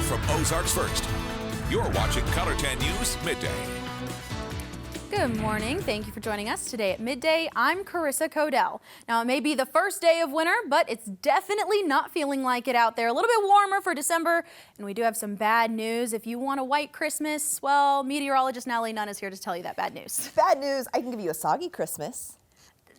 from Ozarks First. You're watching Color 10 News Midday. Good morning. Thank you for joining us today at Midday. I'm Carissa Codel. Now, it may be the first day of winter, but it's definitely not feeling like it out there. A little bit warmer for December, and we do have some bad news. If you want a white Christmas, well, meteorologist Natalie Nunn is here to tell you that bad news. Bad news, I can give you a soggy Christmas.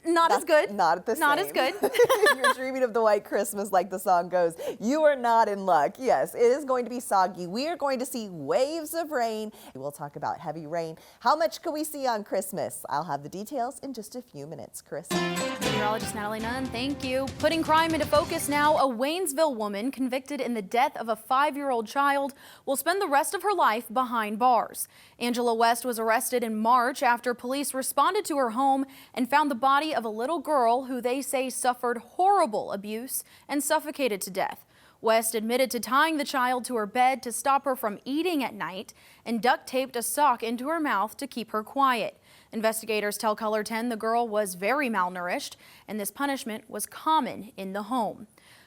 Not as good. Not the same. Not as good. If you're dreaming of the white Christmas like the song goes, you are not in luck. Yes, it is going to be soggy. We are going to see waves of rain. We'll talk about heavy rain. How much can we see on Christmas? I'll have the details in just a few minutes. Carissa. Meteorologist Natalie Nunn, thank you. Putting crime into focus now, a Waynesville woman convicted in the death of a 5-year-old child will spend the rest of her life behind bars. Angela West was arrested in March after police responded to her home and found the body of a little girl who they say suffered horrible abuse and suffocated to death. West admitted to tying the child to her bed to stop her from eating at night and duct taped a sock into her mouth to keep her quiet. Investigators tell Color 10 the girl was very malnourished and this punishment was common in the home.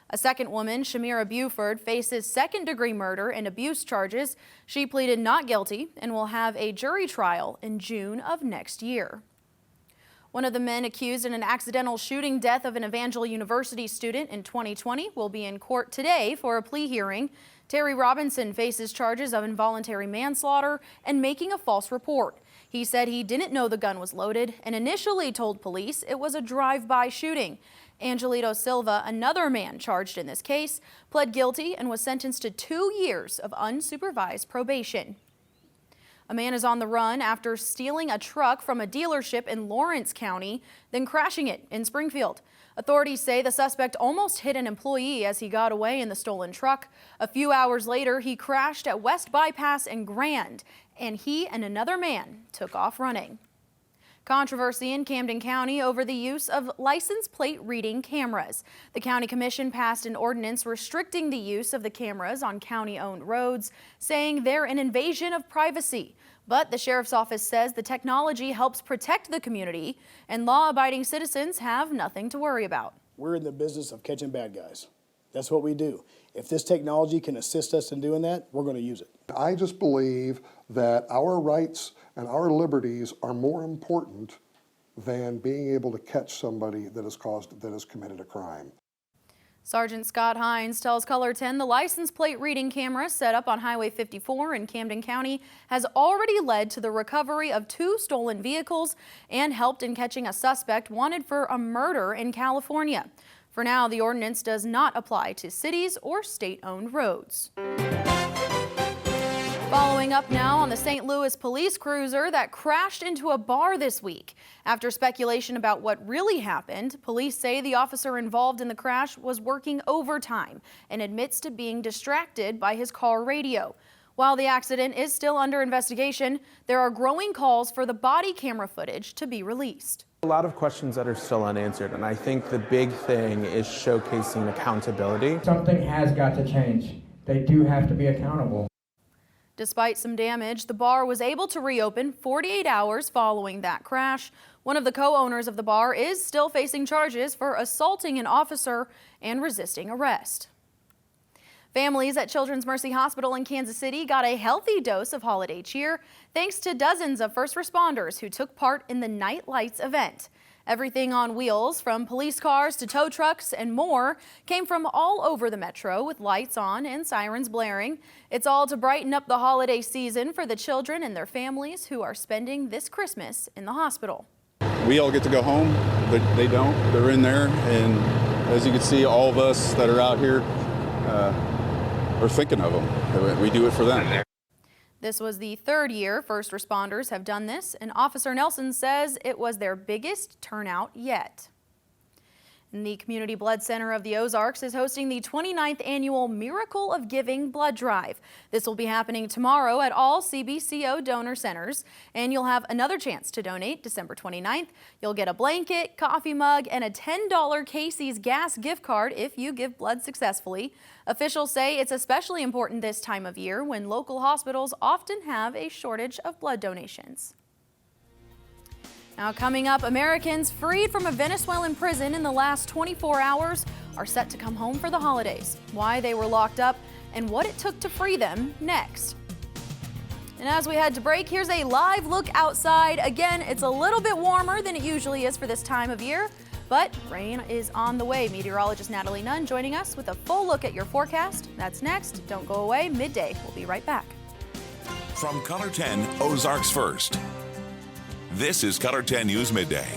A second woman, Shamira Buford, faces second-degree murder and abuse charges. She pleaded not guilty and will have a jury trial in June of next year. One of the men accused in an accidental shooting death of an Evangel University student in 2020 will be in court today for a plea hearing. Terry Robinson faces charges of involuntary manslaughter and making a false report. He said he didn't know the gun was loaded and initially told police it was a drive-by shooting. Angelito Silva, another man charged in this case, pled guilty and was sentenced to 2 years of unsupervised probation. A man is on the run after stealing a truck from a dealership in Lawrence County, then crashing it in Springfield. Authorities say the suspect almost hit an employee as he got away in the stolen truck. A few hours later, he crashed at West Bypass and Grand, and he and another man took off running. Controversy in Camden County over the use of license plate reading cameras. The county commission passed an ordinance restricting the use of the cameras on county-owned roads, saying they're an invasion of privacy. But the sheriff's office says the technology helps protect the community and law-abiding citizens have nothing to worry about. We're in the business of catching bad guys. That's what we do. If this technology can assist us in doing that, we're going to use it. I just believe that our rights and our liberties are more important than being able to catch somebody that has committed a crime. Sergeant Scott Hines tells Color 10 the license plate reading camera set up on Highway 54 in Camden County has already led to the recovery of 2 stolen vehicles and helped in catching a suspect wanted for a murder in California. For now, the ordinance does not apply to cities or state-owned roads. Following up now on the St. Louis police cruiser that crashed into a bar this week. After speculation about what really happened, police say the officer involved in the crash was working overtime and admits to being distracted by his car radio. While the accident is still under investigation, there are growing calls for the body camera footage to be released. A lot of questions that are still unanswered, and I think the big thing is showcasing accountability. Something has got to change. They do have to be accountable. Despite some damage, the bar was able to reopen 48 hours following that crash. One of the co-owners of the bar is still facing charges for assaulting an officer and resisting arrest. Families at Children's Mercy Hospital in Kansas City got a healthy dose of holiday cheer thanks to dozens of first responders who took part in the Night Lights event. Everything on wheels, from police cars to tow trucks and more, came from all over the metro with lights on and sirens blaring. It's all to brighten up the holiday season for the children and their families who are spending this Christmas in the hospital. We all get to go home, but they don't. They're in there, and as you can see, all of us that are out here are thinking of them. We do it for them. This was the 3rd year first responders have done this, and Officer Nelson says it was their biggest turnout yet. And the Community Blood Center of the Ozarks is hosting the 29th annual Miracle of Giving Blood Drive. This will be happening tomorrow at all CBCO donor centers, and you'll have another chance to donate December 29th. You'll get a blanket, coffee mug, and a $10 Casey's gas gift card if you give blood successfully. Officials say it's especially important this time of year when local hospitals often have a shortage of blood donations. Now coming up, Americans freed from a Venezuelan prison in the last 24 hours are set to come home for the holidays. Why they were locked up and what it took to free them next. And as we head to break, here's a live look outside. Again, it's a little bit warmer than it usually is for this time of year, but rain is on the way. Meteorologist Natalie Nunn joining us with a full look at your forecast. That's next. Don't go away. Midday. We'll be right back. From Color 10, Ozarks First. This is Color 10 News Midday.